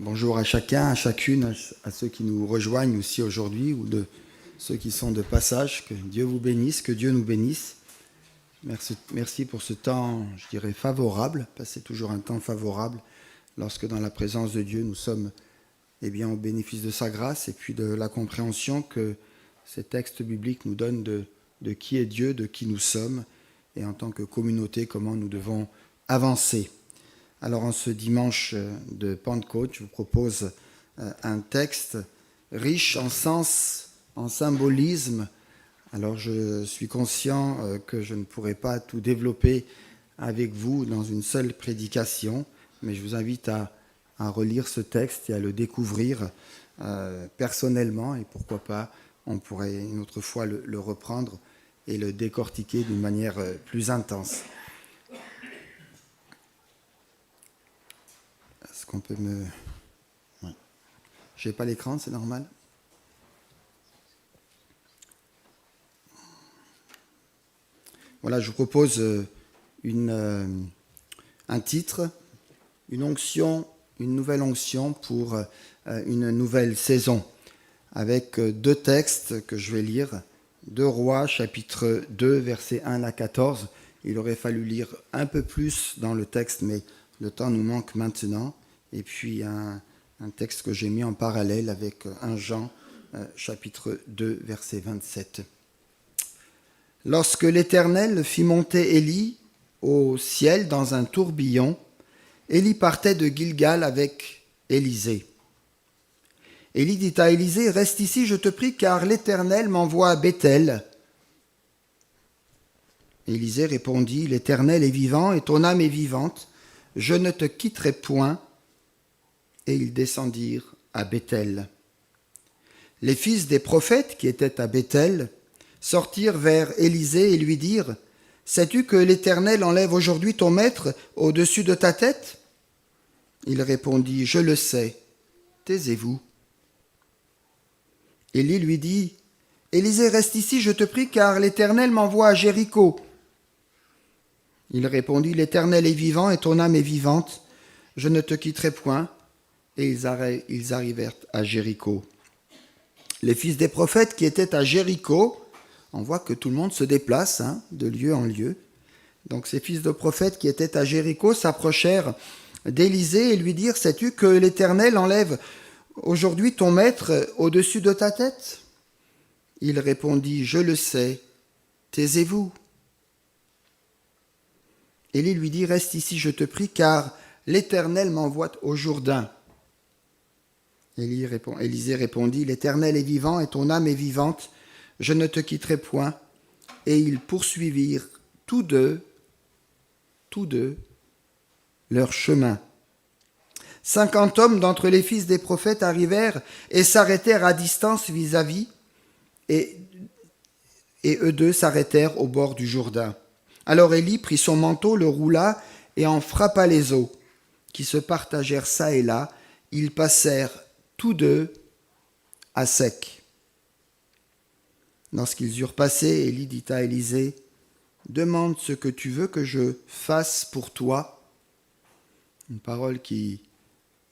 Bonjour à chacun, à chacune, à ceux qui nous rejoignent aussi aujourd'hui ou de ceux qui sont de passage. Que Dieu vous bénisse, que Dieu nous bénisse. Merci pour ce temps, je dirais, favorable. C'est toujours un temps favorable lorsque dans la présence de Dieu, nous sommes au bénéfice de sa grâce et puis de la compréhension que ces textes bibliques nous donnent de qui est Dieu, de qui nous sommes et en tant que communauté, comment nous devons avancer. Alors en ce dimanche de Pentecôte, je vous propose un texte riche en sens, en symbolisme. Alors je suis conscient que je ne pourrai pas tout développer avec vous dans une seule prédication, mais je vous invite à relire ce texte et à le découvrir personnellement, et pourquoi pas, on pourrait une autre fois le reprendre et le décortiquer d'une manière plus intense. Est-ce qu'on peut me... Ouais. Je n'ai pas l'écran, c'est normal? Voilà, je vous propose un titre, une onction, une nouvelle onction pour une nouvelle saison, avec deux textes que je vais lire. 2 Rois, chapitre 2, versets 1 à 14. Il aurait fallu lire un peu plus dans le texte, mais le temps nous manque maintenant. Et puis un texte que j'ai mis en parallèle avec 1 Jean, chapitre 2, verset 27. Lorsque l'Éternel fit monter Élie au ciel dans un tourbillon, Élie partait de Gilgal avec Élisée. Élie dit à Élisée, « Reste ici, je te prie, car l'Éternel m'envoie à Béthel. » Élisée répondit, « L'Éternel est vivant et ton âme est vivante. Je ne te quitterai point. » Et ils descendirent à Béthel. Les fils des prophètes qui étaient à Béthel sortirent vers Élisée et lui dirent, « Sais-tu que l'Éternel enlève aujourd'hui ton maître au-dessus de ta tête ?» Il répondit, « Je le sais, taisez-vous. » Élie lui dit, « Élisée, reste ici, je te prie, car l'Éternel m'envoie à Jéricho. » Il répondit, « L'Éternel est vivant et ton âme est vivante. Je ne te quitterai point. » Et ils arrivèrent à Jéricho. Les fils des prophètes qui étaient à Jéricho, on voit que tout le monde se déplace de lieu en lieu. Donc ces fils de prophètes qui étaient à Jéricho s'approchèrent d'Élisée et lui dirent, « Sais-tu que l'Éternel enlève aujourd'hui ton maître au-dessus de ta tête ?» Il répondit, « Je le sais, taisez-vous. » Élie lui dit, « Reste ici, je te prie, car l'Éternel m'envoie au Jourdain. » Élisée répondit, « L'Éternel est vivant et ton âme est vivante, je ne te quitterai point. » Et ils poursuivirent tous deux, leur chemin. 50 hommes d'entre les fils des prophètes arrivèrent et s'arrêtèrent à distance vis-à-vis, et eux deux s'arrêtèrent au bord du Jourdain. Alors Élie prit son manteau, le roula et en frappa les eaux, qui se partagèrent çà et là. Ils passèrent tous deux à sec. Lorsqu'ils eurent passé, Élie dit à Élisée, « Demande ce que tu veux que je fasse pour toi. » Une parole qui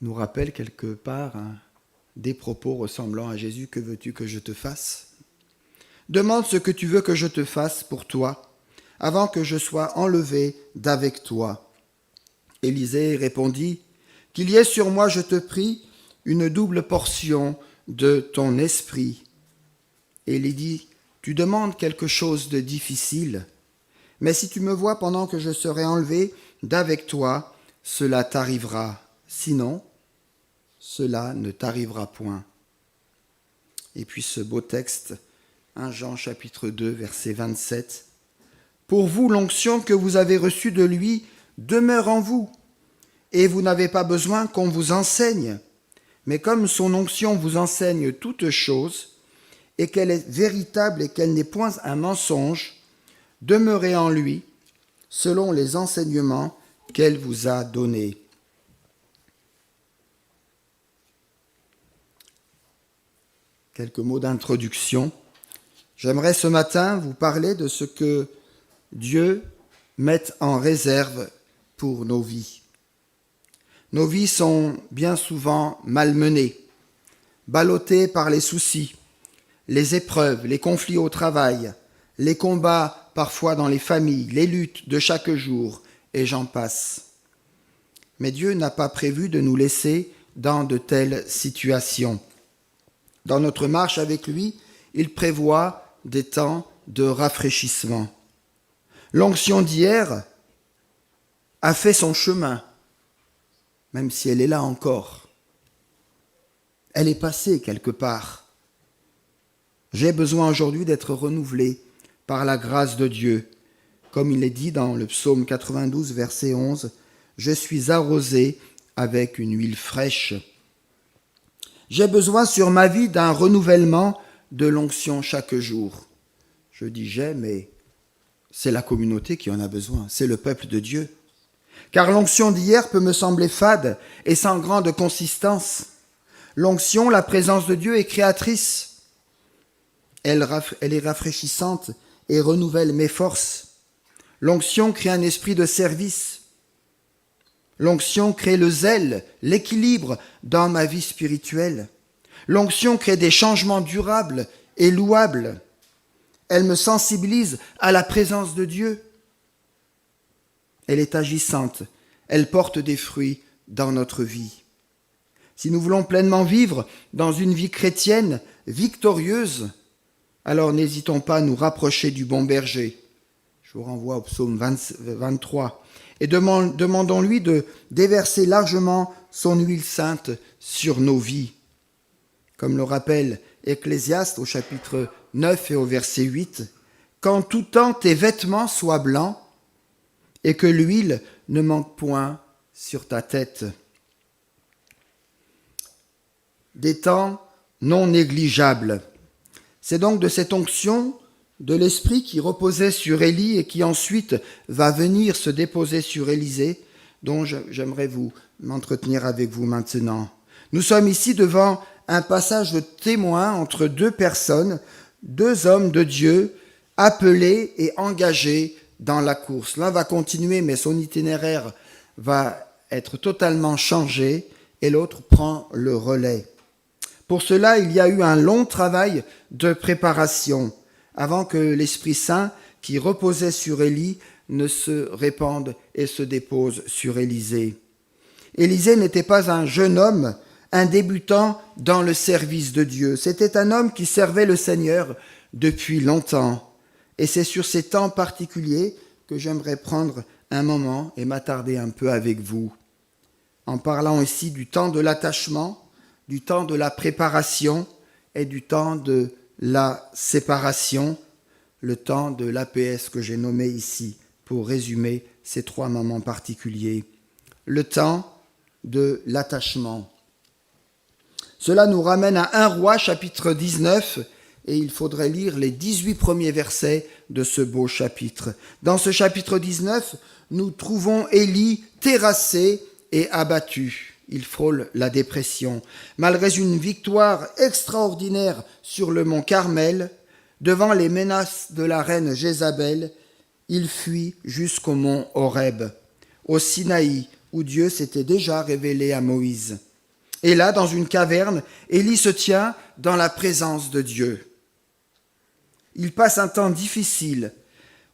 nous rappelle quelque part des propos ressemblant à Jésus, « Que veux-tu que je te fasse ?» Demande ce que tu veux que je te fasse pour toi, avant que je sois enlevé d'avec toi. Élisée répondit, « Qu'il y ait sur moi, je te prie, une double portion de ton esprit. » Élie dit, « Tu demandes quelque chose de difficile, mais si tu me vois pendant que je serai enlevé d'avec toi, cela t'arrivera. Sinon, cela ne t'arrivera point. » Et puis ce beau texte, 1 Jean chapitre 2, verset 27. « Pour vous, l'onction que vous avez reçue de lui demeure en vous, et vous n'avez pas besoin qu'on vous enseigne. Mais comme son onction vous enseigne toutes choses, et qu'elle est véritable et qu'elle n'est point un mensonge, demeurez en lui, selon les enseignements qu'elle vous a donnés. » Quelques mots d'introduction. J'aimerais ce matin vous parler de ce que Dieu met en réserve pour nos vies. Nos vies sont bien souvent malmenées, ballottées par les soucis, les épreuves, les conflits au travail, les combats parfois dans les familles, les luttes de chaque jour, et j'en passe. Mais Dieu n'a pas prévu de nous laisser dans de telles situations. Dans notre marche avec lui, il prévoit des temps de rafraîchissement. L'onction d'hier a fait son chemin, même si elle est là encore. Elle est passée quelque part. J'ai besoin aujourd'hui d'être renouvelé par la grâce de Dieu. Comme il est dit dans le psaume 92, verset 11, « Je suis arrosé avec une huile fraîche ». J'ai besoin sur ma vie d'un renouvellement de l'onction chaque jour. Je dis j'ai, mais c'est la communauté qui en a besoin, c'est le peuple de Dieu. Car l'onction d'hier peut me sembler fade et sans grande consistance. L'onction, la présence de Dieu est créatrice. Elle est rafraîchissante et renouvelle mes forces. L'onction crée un esprit de service. L'onction crée le zèle, l'équilibre dans ma vie spirituelle. L'onction crée des changements durables et louables. Elle me sensibilise à la présence de Dieu. Elle est agissante. Elle porte des fruits dans notre vie. Si nous voulons pleinement vivre dans une vie chrétienne victorieuse, alors n'hésitons pas à nous rapprocher du bon berger. Je vous renvoie au psaume 23. Et demandons-lui de déverser largement son huile sainte sur nos vies. Comme le rappelle Ecclésiaste au chapitre 9 et au verset 8, « Qu'en tout temps tes vêtements soient blancs et que l'huile ne manque point sur ta tête. » Des temps non négligeables. C'est donc de cette onction de l'Esprit qui reposait sur Élie et qui ensuite va venir se déposer sur Élisée, dont j'aimerais m'entretenir avec vous maintenant. Nous sommes ici devant un passage de témoin entre deux personnes, deux hommes de Dieu, appelés et engagés dans la course. L'un va continuer, mais son itinéraire va être totalement changé, et l'autre prend le relais. Pour cela, il y a eu un long travail de préparation, avant que l'Esprit Saint, qui reposait sur Élie, ne se répande et se dépose sur Élisée. Élisée n'était pas un jeune homme, un débutant dans le service de Dieu. C'était un homme qui servait le Seigneur depuis longtemps. Et c'est sur ces temps particuliers que j'aimerais prendre un moment et m'attarder un peu avec vous, en parlant ici du temps de l'attachement, du temps de la préparation et du temps de la séparation, le temps de l'APS que j'ai nommé ici, pour résumer ces trois moments particuliers. Le temps de l'attachement. Cela nous ramène à 1 Roi chapitre 19, et il faudrait lire les 18 premiers versets de ce beau chapitre. Dans ce chapitre 19, nous trouvons Élie terrassé et abattu. Il frôle la dépression. Malgré une victoire extraordinaire sur le mont Carmel, devant les menaces de la reine Jézabel, il fuit jusqu'au mont Horeb, au Sinaï, où Dieu s'était déjà révélé à Moïse. Et là, dans une caverne, Élie se tient dans la présence de Dieu. Il passe un temps difficile,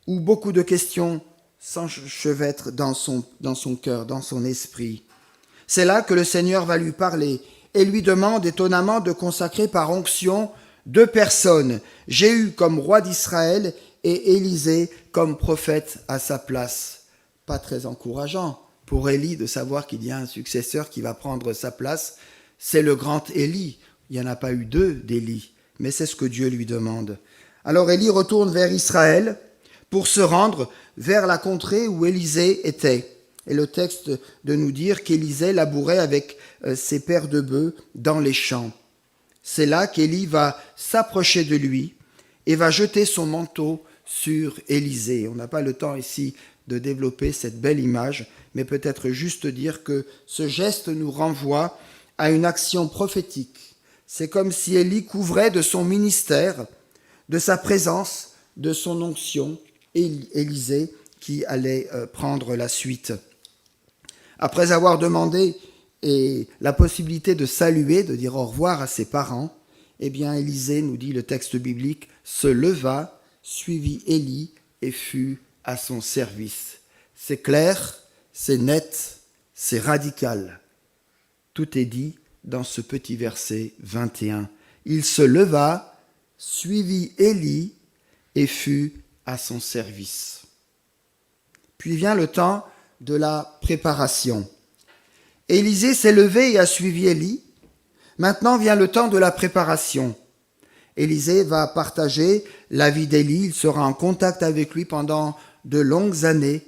où beaucoup de questions s'enchevêtrent dans son cœur, dans son esprit. C'est là que le Seigneur va lui parler et lui demande étonnamment de consacrer par onction deux personnes, Jéhu comme roi d'Israël et Élisée comme prophète à sa place. Pas très encourageant pour Élie de savoir qu'il y a un successeur qui va prendre sa place. C'est le grand Élie. Il n'y en a pas eu deux d'Élie, mais c'est ce que Dieu lui demande. Alors Élie retourne vers Israël pour se rendre vers la contrée où Élisée était. Et le texte de nous dire qu'Élisée labourait avec ses paires de bœufs dans les champs. C'est là qu'Élie va s'approcher de lui et va jeter son manteau sur Élisée. On n'a pas le temps ici de développer cette belle image, mais peut-être juste dire que ce geste nous renvoie à une action prophétique. C'est comme si Élie couvrait de son ministère, de sa présence, de son onction, Élisée qui allait prendre la suite. Après avoir demandé la possibilité de saluer, de dire au revoir à ses parents, eh bien Élisée, nous dit le texte biblique, se leva, suivit Élie et fut à son service. C'est clair, c'est net, c'est radical. Tout est dit dans ce petit verset 21. Il se leva, suivit Élie et fut à son service. Puis vient le temps de la préparation. Élisée s'est levé et a suivi Élie. Maintenant vient le temps de la préparation. Élisée va partager la vie d'Élie, il sera en contact avec lui pendant de longues années.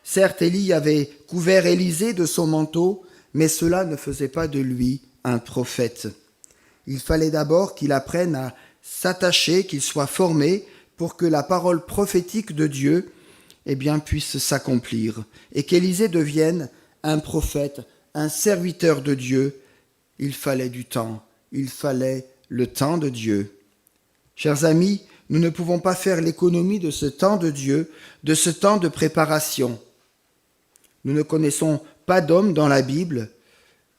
Certes, Élie avait couvert Élisée de son manteau, mais cela ne faisait pas de lui un prophète. Il fallait d'abord qu'il apprenne à s'attacher, qu'il soit formé pour que la parole prophétique de Dieu puisse s'accomplir et qu'Élisée devienne un prophète, un serviteur de Dieu. Il fallait du temps, il fallait le temps de Dieu. Chers amis, nous ne pouvons pas faire l'économie de ce temps de Dieu, de ce temps de préparation. Nous ne connaissons pas d'hommes dans la Bible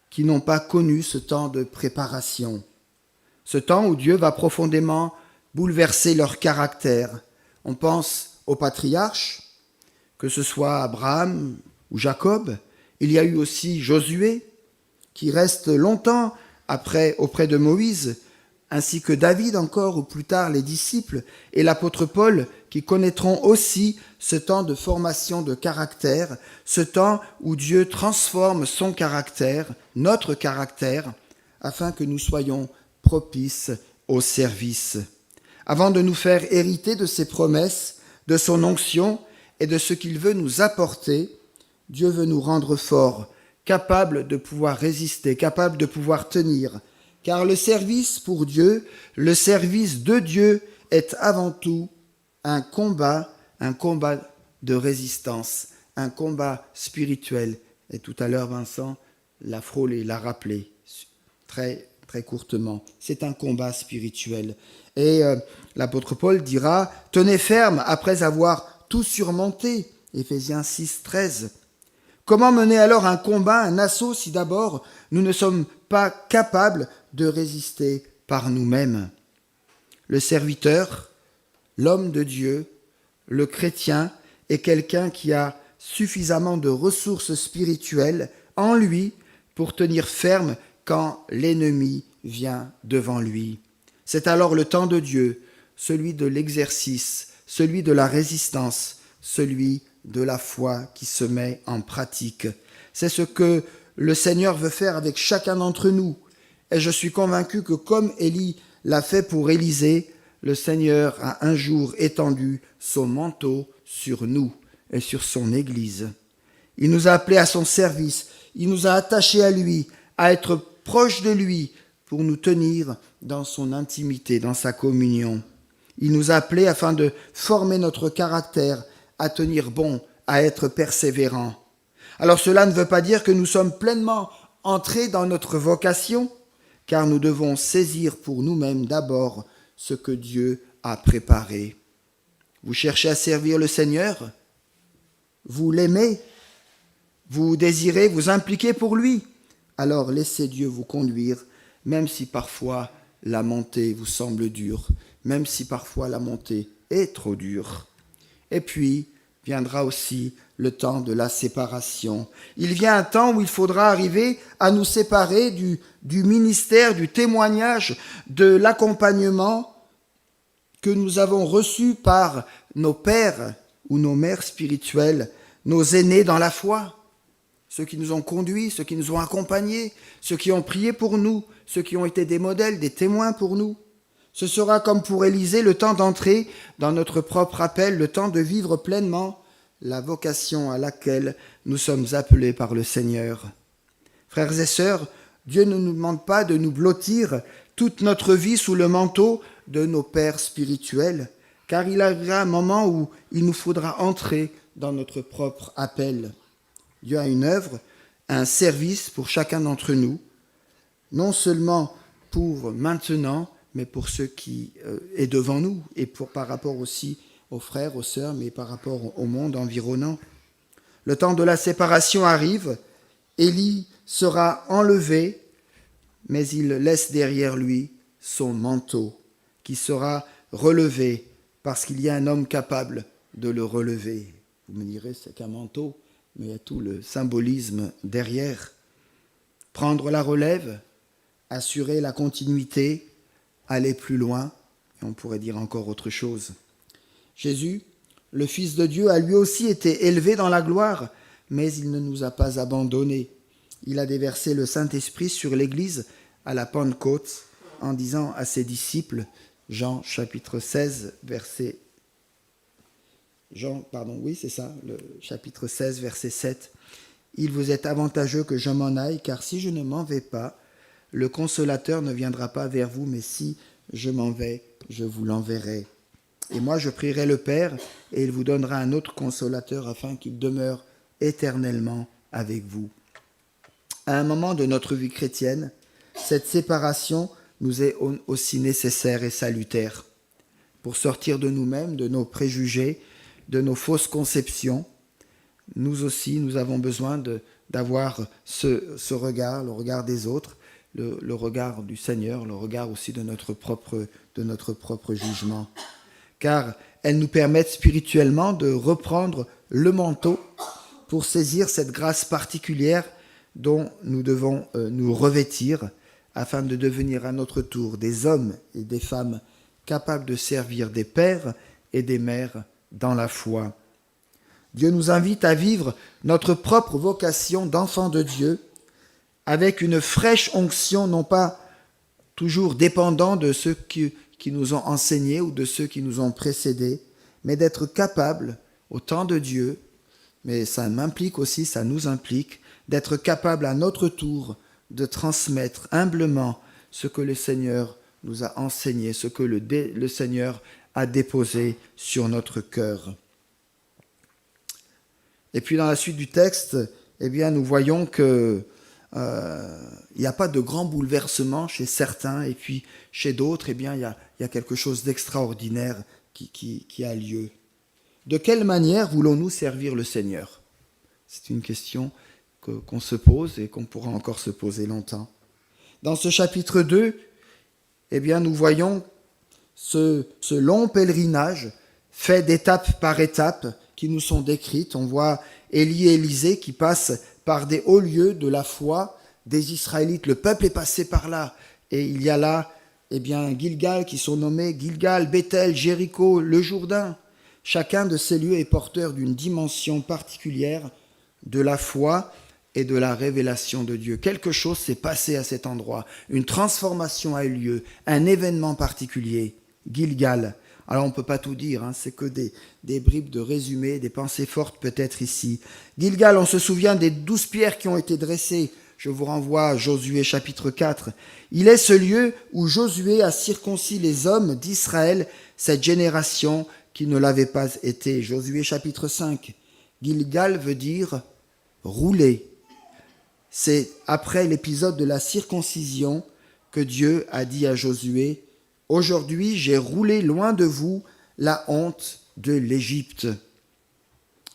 qui n'ont pas connu ce temps de préparation. Ce temps où Dieu va profondément bouleverser leur caractère. On pense aux patriarches, que ce soit Abraham ou Jacob. Il y a eu aussi Josué, qui reste longtemps auprès de Moïse, ainsi que David encore, ou plus tard les disciples, et l'apôtre Paul, qui connaîtront aussi ce temps de formation de caractère, ce temps où Dieu transforme son caractère, notre caractère, afin que nous soyons propices au service. Avant de nous faire hériter de ses promesses, de son onction et de ce qu'il veut nous apporter, Dieu veut nous rendre forts, capables de pouvoir résister, capables de pouvoir tenir. Car le service pour Dieu, le service de Dieu est avant tout un combat de résistance, un combat spirituel. Et tout à l'heure, Vincent l'a frôlé, l'a rappelé très, très courtement. C'est un combat spirituel. Et l'apôtre Paul dira « Tenez ferme après avoir tout surmonté » Éphésiens 6, 13. Comment mener alors un combat, un assaut, si d'abord nous ne sommes pas capables de résister par nous-mêmes? Le serviteur, l'homme de Dieu, le chrétien est quelqu'un qui a suffisamment de ressources spirituelles en lui pour tenir ferme quand l'ennemi vient devant lui. C'est alors le temps de Dieu, celui de l'exercice, celui de la résistance, celui de la foi qui se met en pratique. C'est ce que le Seigneur veut faire avec chacun d'entre nous. Et je suis convaincu que comme Élie l'a fait pour Élisée, le Seigneur a un jour étendu son manteau sur nous et sur son Église. Il nous a appelés à son service, il nous a attachés à lui, à être proches de lui pour nous tenir dans son intimité, dans sa communion. Il nous a appelés afin de former notre caractère, à tenir bon, à être persévérant. Alors cela ne veut pas dire que nous sommes pleinement entrés dans notre vocation, car nous devons saisir pour nous-mêmes d'abord ce que Dieu a préparé. Vous cherchez à servir le Seigneur? Vous l'aimez? Vous désirez vous impliquer pour lui? Alors laissez Dieu vous conduire, même si parfois la montée vous semble dure, même si parfois la montée est trop dure. Et puis viendra aussi le temps de la séparation. Il vient un temps où il faudra arriver à nous séparer du ministère, du témoignage, de l'accompagnement que nous avons reçu par nos pères ou nos mères spirituelles, nos aînés dans la foi, ceux qui nous ont conduits, ceux qui nous ont accompagnés, ceux qui ont prié pour nous, ceux qui ont été des modèles, des témoins pour nous. Ce sera comme pour Élisée le temps d'entrer dans notre propre appel, le temps de vivre pleinement la vocation à laquelle nous sommes appelés par le Seigneur. Frères et sœurs, Dieu ne nous demande pas de nous blottir toute notre vie sous le manteau de nos pères spirituels, car il arrivera un moment où il nous faudra entrer dans notre propre appel. Dieu a une œuvre, un service pour chacun d'entre nous, non seulement pour maintenant, mais pour ce qui est devant nous, et par rapport aussi aux frères, aux sœurs, mais par rapport au monde environnant. Le temps de la séparation arrive, Élie sera enlevé, mais il laisse derrière lui son manteau, qui sera relevé, parce qu'il y a un homme capable de le relever. Vous me direz, c'est qu'un manteau, mais il y a tout le symbolisme derrière. Prendre la relève, assurer la continuité, aller plus loin, et on pourrait dire encore autre chose. Jésus, le Fils de Dieu, a lui aussi été élevé dans la gloire, mais il ne nous a pas abandonnés. Il a déversé le Saint-Esprit sur l'Église à la Pentecôte en disant à ses disciples, Jean 16, verset 7, « Il vous est avantageux que je m'en aille, car si je ne m'en vais pas, le Consolateur ne viendra pas vers vous, mais si je m'en vais, je vous l'enverrai. Et moi, je prierai le Père, et il vous donnera un autre Consolateur, afin qu'il demeure éternellement avec vous. » À un moment de notre vie chrétienne, cette séparation nous est aussi nécessaire et salutaire pour sortir de nous-mêmes, de nos préjugés, de nos fausses conceptions. Nous aussi, nous avons besoin d'avoir ce regard, le regard des autres, le regard du Seigneur, le regard aussi de notre propre jugement. Car elles nous permettent spirituellement de reprendre le manteau pour saisir cette grâce particulière dont nous devons nous revêtir afin de devenir à notre tour des hommes et des femmes capables de servir des pères et des mères dans la foi. Dieu nous invite à vivre notre propre vocation d'enfant de Dieu avec une fraîche onction, non pas toujours dépendant de ceux qui nous ont enseignés ou de ceux qui nous ont précédés, mais d'être capable, au temps de Dieu, mais ça nous implique, d'être capable à notre tour de transmettre humblement ce que le Seigneur nous a enseigné, ce que le Seigneur a déposé sur notre cœur. Et puis dans la suite du texte, nous voyons que il n'y a pas de grand bouleversement chez certains, et puis chez d'autres, il y a quelque chose d'extraordinaire qui a lieu. De quelle manière voulons-nous servir le Seigneur ? C'est une question qu'on se pose et qu'on pourra encore se poser longtemps. Dans ce chapitre 2, nous voyons ce long pèlerinage fait d'étape par étape qui nous sont décrites. On voit Élie et Élisée qui passent par des hauts lieux de la foi des Israélites. Le peuple est passé par là. Et il y a là Gilgal qui sont nommés Gilgal, Béthel, Jéricho, le Jourdain. Chacun de ces lieux est porteur d'une dimension particulière de la foi et de la révélation de Dieu. Quelque chose s'est passé à cet endroit. Une transformation a eu lieu, un événement particulier. Gilgal. Alors on ne peut pas tout dire, c'est que des bribes de résumé, des pensées fortes peut-être ici. Gilgal, on se souvient des 12 pierres qui ont été dressées. Je vous renvoie à Josué chapitre 4. Il est ce lieu où Josué a circoncis les hommes d'Israël, cette génération qui ne l'avait pas été. Josué chapitre 5. Gilgal veut dire rouler. C'est après l'épisode de la circoncision que Dieu a dit à Josué, « Aujourd'hui, j'ai roulé loin de vous la honte de l'Égypte. »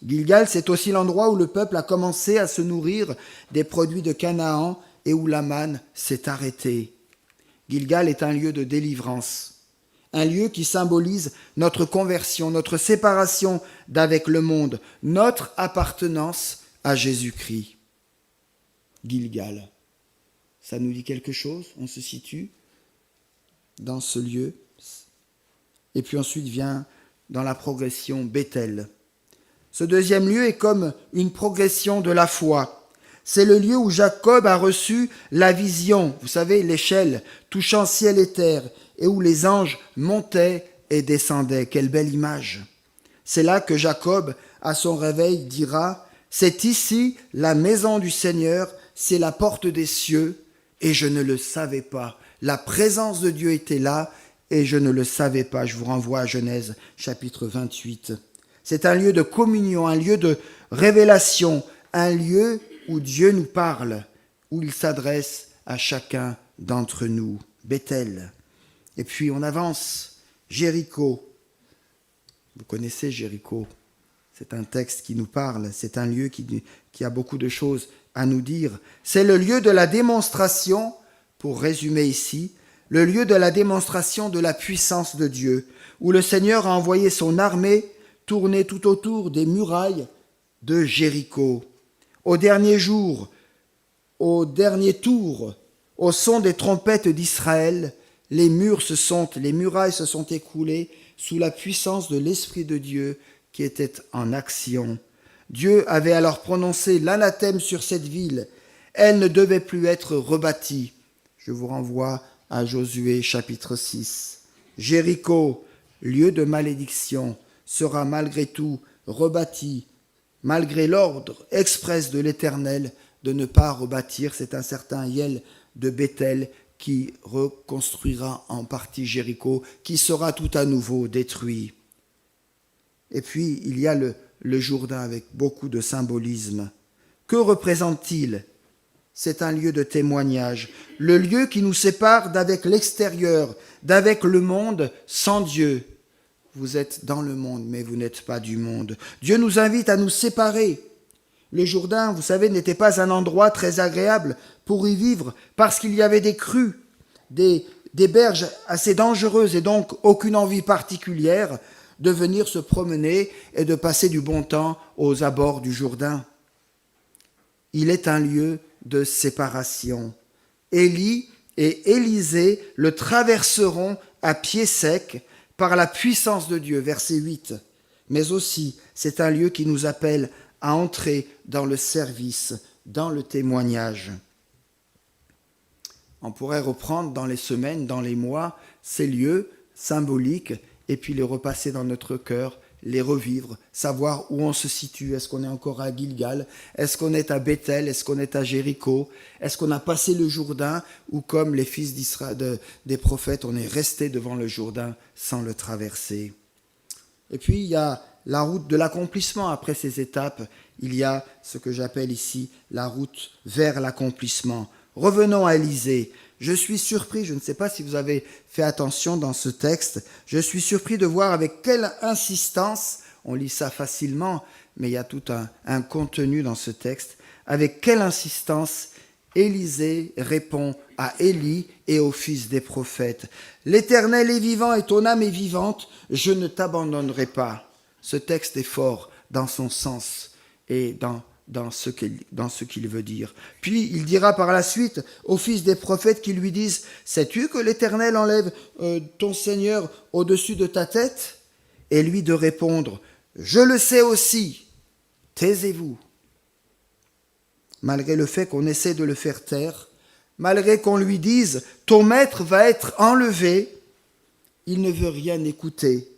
Gilgal, c'est aussi l'endroit où le peuple a commencé à se nourrir des produits de Canaan et où la manne s'est arrêtée. Gilgal est un lieu de délivrance, un lieu qui symbolise notre conversion, notre séparation d'avec le monde, notre appartenance à Jésus-Christ. Gilgal, ça nous dit quelque chose? On se situe dans ce lieu. Et puis ensuite vient dans la progression Béthel. Ce deuxième lieu est comme une progression de la foi. C'est le lieu où Jacob a reçu la vision, vous savez, l'échelle touchant ciel et terre, et où les anges montaient et descendaient. Quelle belle image! C'est là que Jacob, à son réveil, dira « C'est ici la maison du Seigneur, c'est la porte des cieux, et je ne le savais pas. La présence de Dieu était là, et je ne le savais pas. » Je vous renvoie à Genèse, chapitre 28. C'est un lieu de communion, un lieu de révélation, un lieu où Dieu nous parle, où il s'adresse à chacun d'entre nous. Béthel. Et puis on avance. Jéricho. Vous connaissez Jéricho. C'est un texte qui nous parle. C'est un lieu qui a beaucoup de choses à nous dire. C'est le lieu de la démonstration, pour résumer ici, le lieu de la démonstration de la puissance de Dieu, où le Seigneur a envoyé son armée tourner tout autour des murailles de Jéricho. Au dernier jour, au dernier tour, au son des trompettes d'Israël, les murailles se sont écroulées sous la puissance de l'Esprit de Dieu qui était en action. Dieu avait alors prononcé l'anathème sur cette ville. Elle ne devait plus être rebâtie. Je vous renvoie à Josué chapitre 6. Jéricho, lieu de malédiction, sera malgré tout rebâti, malgré l'ordre express de l'Éternel de ne pas rebâtir. C'est un certain Hiel de Béthel qui reconstruira en partie Jéricho, qui sera tout à nouveau détruit. Et puis, il y a le Jourdain avec beaucoup de symbolisme. Que représente-t-il ? C'est un lieu de témoignage, le lieu qui nous sépare d'avec l'extérieur, d'avec le monde sans Dieu. Vous êtes dans le monde, mais vous n'êtes pas du monde. Dieu nous invite à nous séparer. Le Jourdain, vous savez, n'était pas un endroit très agréable pour y vivre parce qu'il y avait des crues, des berges assez dangereuses et donc aucune envie particulière de venir se promener et de passer du bon temps aux abords du Jourdain. Il est un lieu de séparation. Élie et Élisée le traverseront à pied sec par la puissance de Dieu, verset 8. Mais aussi, c'est un lieu qui nous appelle à entrer dans le service, dans le témoignage. On pourrait reprendre dans les semaines, dans les mois, ces lieux symboliques et puis les repasser dans notre cœur, les revivre, savoir où on se situe. Est-ce qu'on est encore à Gilgal? Est-ce qu'on est à Bethel? Est-ce qu'on est à Jéricho? Est-ce qu'on a passé le Jourdain? Ou comme les fils des prophètes, on est resté devant le Jourdain sans le traverser? Et puis il y a la route de l'accomplissement. Après ces étapes, il y a ce que j'appelle ici la route vers l'accomplissement. Revenons à Élisée. Je suis surpris, je ne sais pas si vous avez fait attention dans ce texte, je suis surpris de voir avec quelle insistance, on lit ça facilement, mais il y a tout un contenu dans ce texte, avec quelle insistance Élisée répond à Élie et aux fils des prophètes. « L'Éternel est vivant et ton âme est vivante, je ne t'abandonnerai pas. » Ce texte est fort dans son sens et dans ce qu'il veut dire. Puis il dira par la suite aux fils des prophètes qui lui disent « Sais-tu que l'Éternel enlève ton Seigneur au-dessus de ta tête ?» Et lui de répondre « Je le sais aussi, taisez-vous. » Malgré le fait qu'on essaie de le faire taire, malgré qu'on lui dise « Ton maître va être enlevé », il ne veut rien écouter.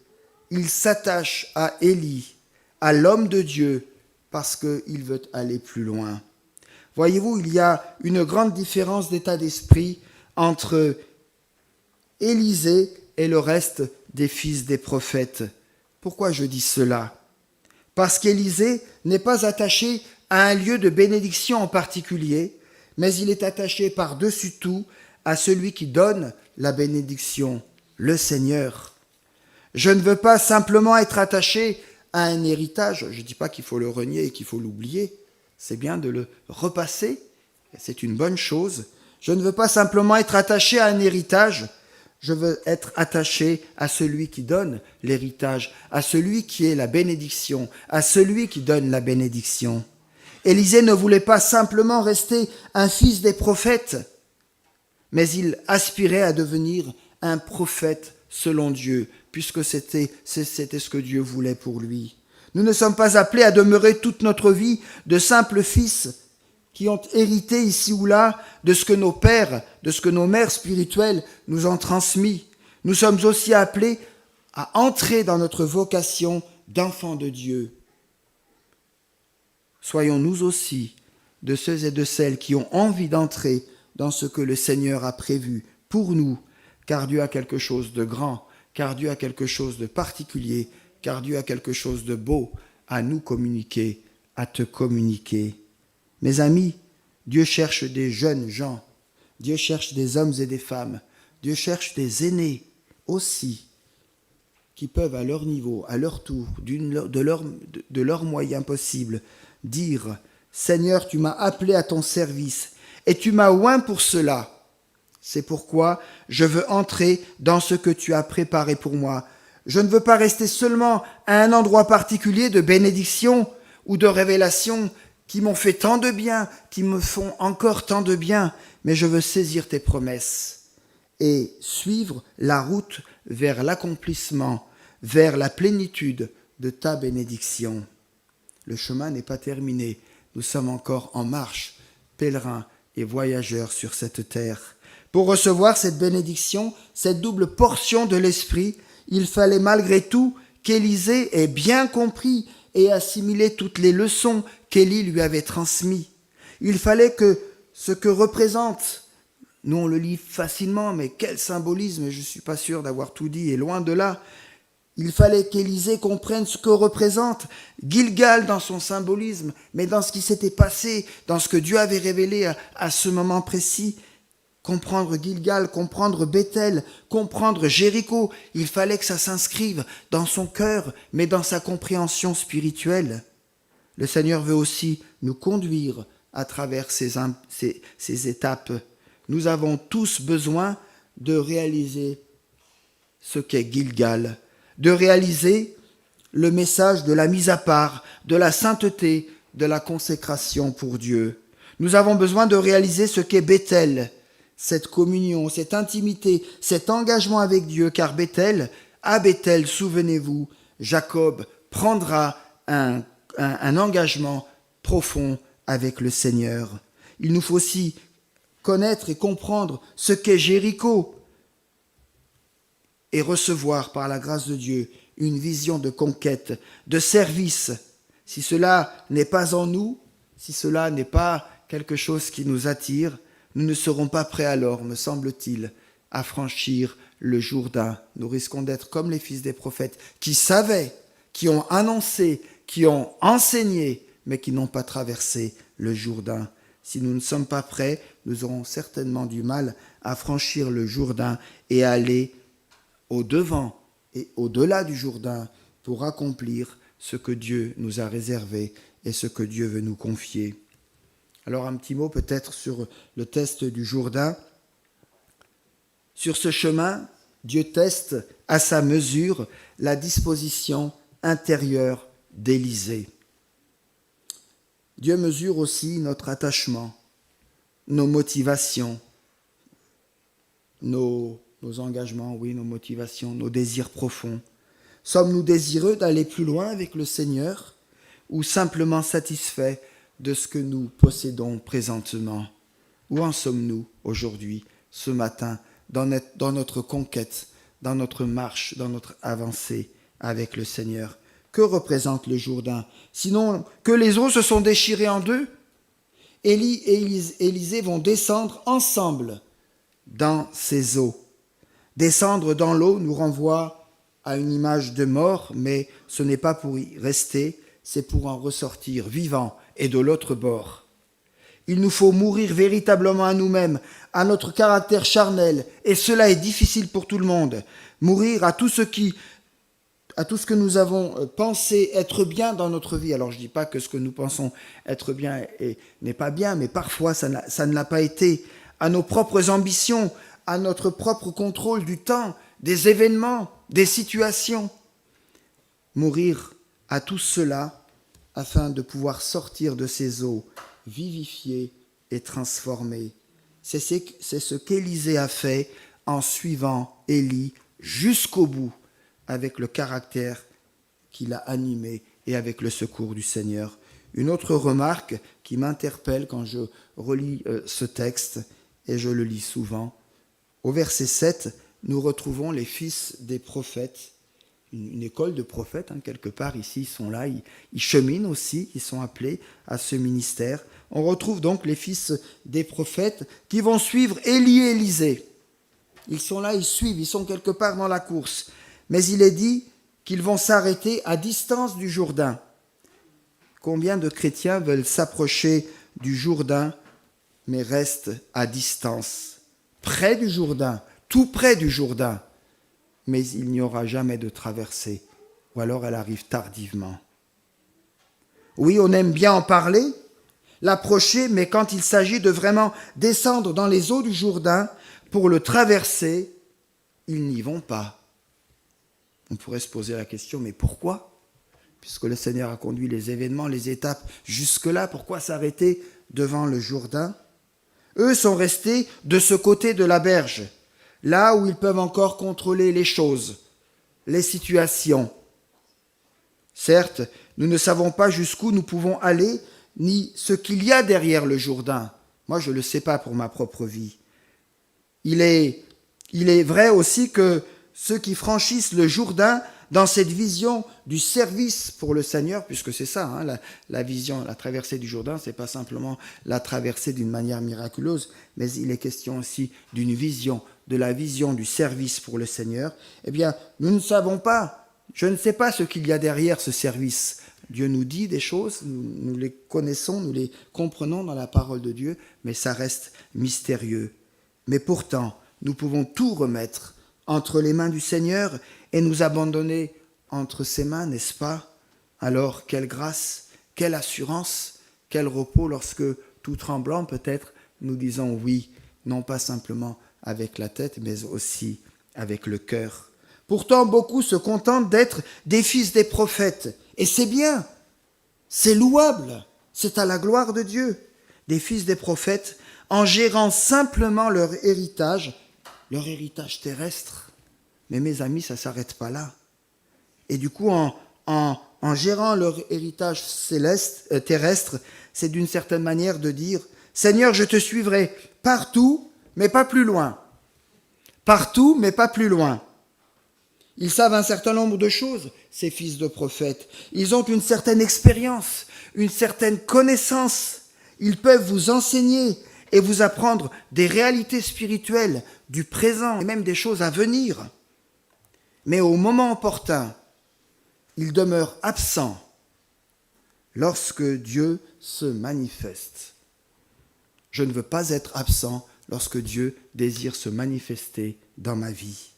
Il s'attache à Élie, à l'homme de Dieu, parce qu'il veut aller plus loin. Voyez-vous, il y a une grande différence d'état d'esprit entre Élisée et le reste des fils des prophètes. Pourquoi je dis cela? Parce qu'Élisée n'est pas attaché à un lieu de bénédiction en particulier, mais il est attaché par-dessus tout à celui qui donne la bénédiction, le Seigneur. Je ne veux pas simplement être attaché à un héritage. Je ne dis pas qu'il faut le renier et qu'il faut l'oublier. C'est bien de le repasser. C'est une bonne chose. Je ne veux pas simplement être attaché à un héritage. Je veux être attaché à celui qui donne l'héritage, à celui qui est la bénédiction, à celui qui donne la bénédiction. Élisée ne voulait pas simplement rester un fils des prophètes, mais il aspirait à devenir un prophète selon Dieu, puisque c'était ce que Dieu voulait pour lui. Nous ne sommes pas appelés à demeurer toute notre vie de simples fils qui ont hérité ici ou là de ce que nos pères, de ce que nos mères spirituelles nous ont transmis. Nous sommes aussi appelés à entrer dans notre vocation d'enfants de Dieu. Soyons nous aussi de ceux et de celles qui ont envie d'entrer dans ce que le Seigneur a prévu pour nous, car Dieu a quelque chose de grand, car Dieu a quelque chose de particulier, car Dieu a quelque chose de beau à nous communiquer, à te communiquer. Mes amis, Dieu cherche des jeunes gens, Dieu cherche des hommes et des femmes, Dieu cherche des aînés aussi, qui peuvent à leur niveau, à leur tour, de leurs moyens possibles, dire Seigneur, tu m'as appelé à ton service et tu m'as oint pour cela. C'est pourquoi je veux entrer dans ce que tu as préparé pour moi. Je ne veux pas rester seulement à un endroit particulier de bénédiction ou de révélation qui m'ont fait tant de bien, qui me font encore tant de bien, mais je veux saisir tes promesses et suivre la route vers l'accomplissement, vers la plénitude de ta bénédiction. Le chemin n'est pas terminé, nous sommes encore en marche, pèlerins et voyageurs sur cette terre. Pour recevoir cette bénédiction, cette double portion de l'Esprit, il fallait malgré tout qu'Élisée ait bien compris et assimilé toutes les leçons qu'Élie lui avait transmises. Il fallait que ce que représente, nous on le lit facilement, mais quel symbolisme, je ne suis pas sûr d'avoir tout dit, et loin de là. Il fallait qu'Élisée comprenne ce que représente Gilgal dans son symbolisme, mais dans ce qui s'était passé, dans ce que Dieu avait révélé à ce moment précis. Comprendre Gilgal, comprendre Bethel, comprendre Jéricho, il fallait que ça s'inscrive dans son cœur, mais dans sa compréhension spirituelle. Le Seigneur veut aussi nous conduire à travers ces étapes. Nous avons tous besoin de réaliser ce qu'est Gilgal, de réaliser le message de la mise à part, de la sainteté, de la consécration pour Dieu. Nous avons besoin de réaliser ce qu'est Bethel, cette communion, cette intimité, cet engagement avec Dieu, car à Bethel, souvenez-vous, Jacob prendra un engagement profond avec le Seigneur. Il nous faut aussi connaître et comprendre ce qu'est Jéricho et recevoir par la grâce de Dieu une vision de conquête, de service. Si cela n'est pas en nous, si cela n'est pas quelque chose qui nous attire, nous ne serons pas prêts alors, me semble-t-il, à franchir le Jourdain. Nous risquons d'être comme les fils des prophètes qui savaient, qui ont annoncé, qui ont enseigné, mais qui n'ont pas traversé le Jourdain. Si nous ne sommes pas prêts, nous aurons certainement du mal à franchir le Jourdain et à aller au-devant et au-delà du Jourdain pour accomplir ce que Dieu nous a réservé et ce que Dieu veut nous confier. Alors un petit mot peut-être sur le test du Jourdain. Sur ce chemin, Dieu teste à sa mesure la disposition intérieure d'Élisée. Dieu mesure aussi notre attachement, nos motivations, nos engagements, oui, nos motivations, nos désirs profonds. Sommes-nous désireux d'aller plus loin avec le Seigneur ou simplement satisfaits de ce que nous possédons présentement? Où en sommes-nous aujourd'hui, ce matin, dans notre conquête, dans notre marche, dans notre avancée avec le Seigneur? Que représente le Jourdain? Sinon que les eaux se sont déchirées en deux? Élie et Élisée vont descendre ensemble dans ces eaux. Descendre dans l'eau nous renvoie à une image de mort, mais ce n'est pas pour y rester, c'est pour en ressortir vivant et de l'autre bord. Il nous faut mourir véritablement à nous-mêmes, à notre caractère charnel, et cela est difficile pour tout le monde. Mourir à tout ce que nous avons pensé être bien dans notre vie. Alors je ne dis pas que ce que nous pensons être bien n'est pas bien, mais parfois ça ne l'a pas été. À nos propres ambitions, à notre propre contrôle du temps, des événements, des situations. Mourir à tout cela afin de pouvoir sortir de ces eaux vivifiées et transformées. C'est ce qu'Élisée a fait en suivant Élie jusqu'au bout, avec le caractère qui l'a animé et avec le secours du Seigneur. Une autre remarque qui m'interpelle quand je relis ce texte, et je le lis souvent, au verset 7, nous retrouvons les fils des prophètes, une école de prophètes, quelque part ici, ils sont là, ils cheminent aussi, ils sont appelés à ce ministère. On retrouve donc les fils des prophètes qui vont suivre Élie et Élisée. Ils sont là, ils suivent, ils sont quelque part dans la course. Mais il est dit qu'ils vont s'arrêter à distance du Jourdain. Combien de chrétiens veulent s'approcher du Jourdain, mais restent à distance, près du Jourdain, tout près du Jourdain, mais il n'y aura jamais de traversée, ou alors elle arrive tardivement. Oui, on aime bien en parler, l'approcher, mais quand il s'agit de vraiment descendre dans les eaux du Jourdain pour le traverser, ils n'y vont pas. On pourrait se poser la question, mais pourquoi ? Puisque le Seigneur a conduit les événements, les étapes jusque-là, pourquoi s'arrêter devant le Jourdain ? Eux sont restés de ce côté de la berge, là où ils peuvent encore contrôler les choses, les situations. Certes, nous ne savons pas jusqu'où nous pouvons aller, ni ce qu'il y a derrière le Jourdain. Moi, je ne le sais pas pour ma propre vie. Il est vrai aussi que ceux qui franchissent le Jourdain dans cette vision du service pour le Seigneur, puisque c'est ça, hein, la vision, la traversée du Jourdain, c'est pas simplement la traversée d'une manière miraculeuse, mais il est question aussi d'une vision, de la vision du service pour le Seigneur. Eh bien, nous ne savons pas, je ne sais pas ce qu'il y a derrière ce service. Dieu nous dit des choses, nous les connaissons, nous les comprenons dans la parole de Dieu, mais ça reste mystérieux. Mais pourtant, nous pouvons tout remettre entre les mains du Seigneur et nous abandonner entre ses mains, n'est-ce pas ? Alors, quelle grâce, quelle assurance, quel repos lorsque, tout tremblant peut-être, nous disons oui, non pas simplement avec la tête, mais aussi avec le cœur. Pourtant, beaucoup se contentent d'être des fils des prophètes. Et c'est bien, c'est louable, c'est à la gloire de Dieu. Des fils des prophètes, en gérant simplement leur héritage terrestre. Mais mes amis, ça ne s'arrête pas là. Et du coup, en gérant leur héritage terrestre, c'est d'une certaine manière de dire « Seigneur, je te suivrai partout, mais pas plus loin. Partout, mais pas plus loin. » Ils savent un certain nombre de choses, ces fils de prophètes. Ils ont une certaine expérience, une certaine connaissance. Ils peuvent vous enseigner et vous apprendre des réalités spirituelles du présent et même des choses à venir. Mais au moment opportun, ils demeurent absents lorsque Dieu se manifeste. Je ne veux pas être absent lorsque Dieu désire se manifester dans ma vie.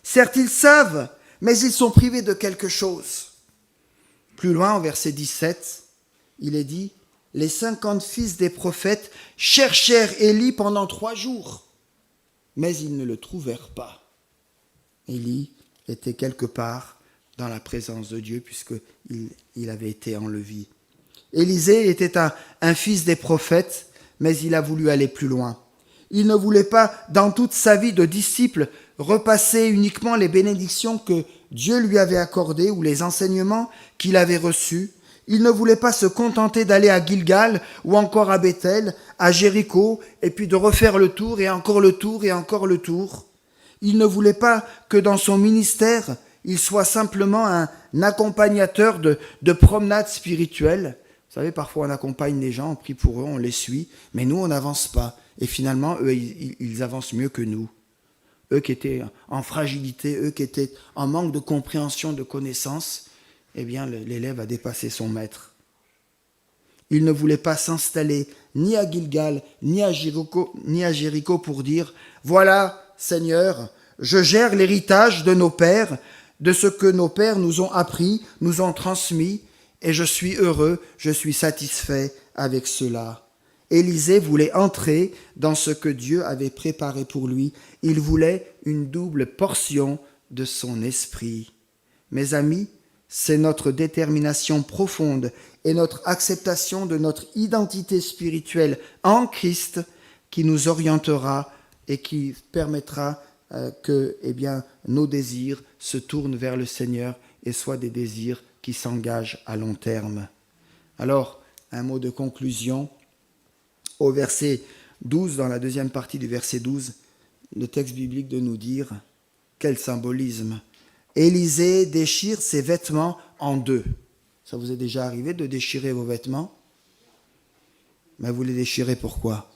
Certes, ils savent, mais ils sont privés de quelque chose. Plus loin, au verset 17, il est dit « Les 50 fils des prophètes cherchèrent Élie pendant 3 jours, mais ils ne le trouvèrent pas. » Élie était quelque part dans la présence de Dieu puisqu'il avait été enlevé. Élisée était un fils des prophètes, mais il a voulu aller plus loin. Il ne voulait pas, dans toute sa vie de disciple, repasser uniquement les bénédictions que Dieu lui avait accordées ou les enseignements qu'il avait reçus. Il ne voulait pas se contenter d'aller à Gilgal ou encore à Bethel, à Jéricho, et puis de refaire le tour et encore le tour et encore le tour. Il ne voulait pas que dans son ministère, il soit simplement un accompagnateur de promenades spirituelles. Vous savez, parfois on accompagne les gens, on prie pour eux, on les suit, mais nous on n'avance pas. Et finalement, eux, ils avancent mieux que nous. Eux qui étaient en fragilité, eux qui étaient en manque de compréhension, de connaissance, eh bien l'élève a dépassé son maître. Il ne voulait pas s'installer ni à Gilgal, ni à Jéricho pour dire « Voilà, Seigneur, je gère l'héritage de nos pères, de ce que nos pères nous ont appris, nous ont transmis, et je suis heureux, je suis satisfait avec cela. » Élisée voulait entrer dans ce que Dieu avait préparé pour lui. Il voulait une double portion de son esprit. Mes amis, c'est notre détermination profonde et notre acceptation de notre identité spirituelle en Christ qui nous orientera et qui permettra que nos désirs se tournent vers le Seigneur et soient des désirs qui s'engagent à long terme. Alors, un mot de conclusion. Au verset 12, dans la deuxième partie du verset 12, le texte biblique de nous dire, quel symbolisme, Élisée déchire ses vêtements en 2. Ça vous est déjà arrivé de déchirer vos vêtements? Mais vous les déchirez pourquoi?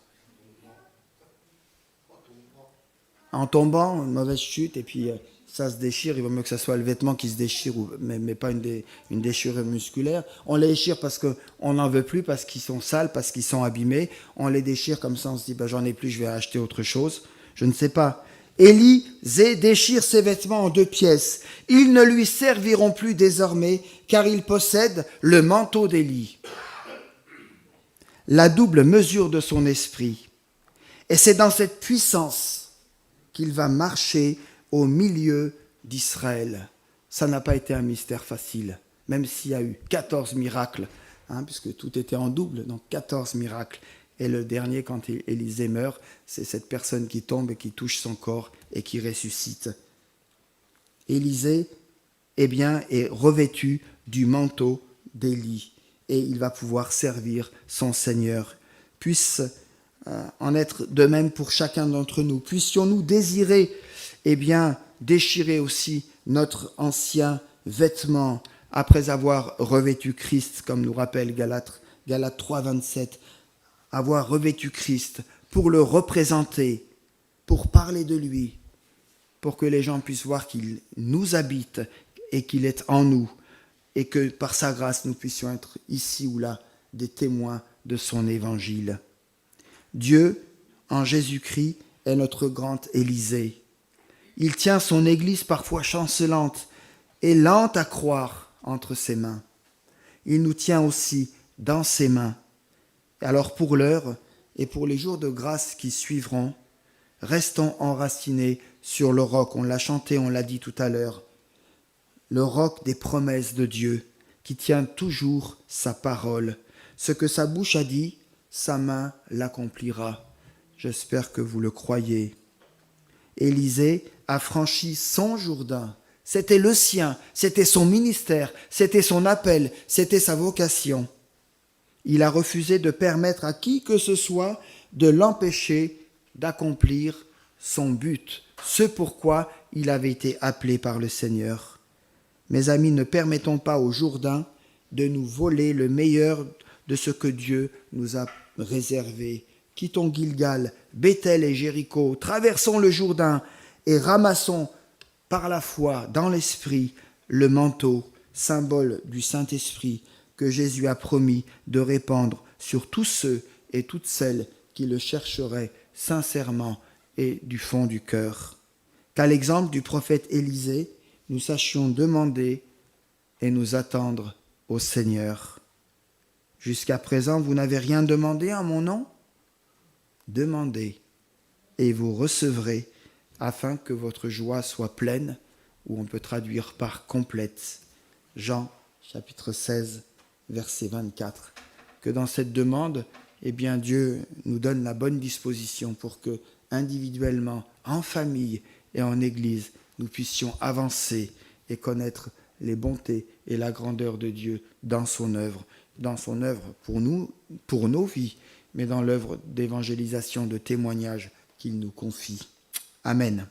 En tombant, une mauvaise chute, et puis ça se déchire, il vaut mieux que ce soit le vêtement qui se déchire, mais pas une déchirure musculaire. On les déchire parce qu'on n'en veut plus, parce qu'ils sont sales, parce qu'ils sont abîmés. On les déchire comme ça, on se dit, j'en ai plus, je vais acheter autre chose. Je ne sais pas. Élisée déchire ses vêtements en 2 pièces. Ils ne lui serviront plus désormais, car il possède le manteau d'Élie. la double mesure de son esprit. Et c'est dans cette puissance qu'il va marcher au milieu d'Israël. Ça n'a pas été un mystère facile, même s'il y a eu 14 miracles, puisque tout était en double, donc 14 miracles. Et le dernier, quand Élisée meurt, c'est cette personne qui tombe et qui touche son corps et qui ressuscite. Élisée, est revêtu du manteau d'Élie et il va pouvoir servir son Seigneur. Puisse en être de même pour chacun d'entre nous. Puissions-nous désirer, déchirer aussi notre ancien vêtement après avoir revêtu Christ, comme nous rappelle Galates 3, 27. Avoir revêtu Christ pour le représenter, pour parler de lui, pour que les gens puissent voir qu'il nous habite et qu'il est en nous, et que par sa grâce nous puissions être ici ou là des témoins de son évangile. Dieu, en Jésus-Christ, est notre grand Élysée. Il tient son Église parfois chancelante et lente à croire entre ses mains. Il nous tient aussi dans ses mains. Alors pour l'heure et pour les jours de grâce qui suivront, restons enracinés sur le roc. On l'a chanté, on l'a dit tout à l'heure. Le roc des promesses de Dieu qui tient toujours sa parole. Ce que sa bouche a dit, sa main l'accomplira. J'espère que vous le croyez. Élisée a franchi son Jourdain. C'était le sien, c'était son ministère, c'était son appel, c'était sa vocation. Il a refusé de permettre à qui que ce soit de l'empêcher d'accomplir son but, ce pourquoi il avait été appelé par le Seigneur. Mes amis, ne permettons pas au Jourdain de nous voler le meilleur de ce que Dieu nous a réservé. Quittons Gilgal, Béthel et Jéricho, traversons le Jourdain et ramassons par la foi, dans l'esprit, le manteau, symbole du Saint-Esprit, que Jésus a promis de répandre sur tous ceux et toutes celles qui le chercheraient sincèrement et du fond du cœur. Qu'à l'exemple du prophète Élisée, nous sachions demander et nous attendre au Seigneur. Jusqu'à présent, vous n'avez rien demandé en mon nom ? Demandez et vous recevrez afin que votre joie soit pleine, ou on peut traduire par complète. Jean chapitre 16, verset 24. Que dans cette demande, Dieu nous donne la bonne disposition pour que, individuellement, en famille et en Église, nous puissions avancer et connaître les bontés et la grandeur de Dieu dans son œuvre pour nous, pour nos vies, mais dans l'œuvre d'évangélisation, de témoignage qu'il nous confie. Amen.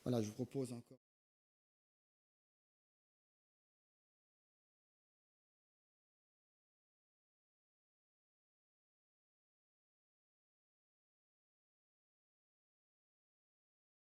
Voilà, je vous propose encore.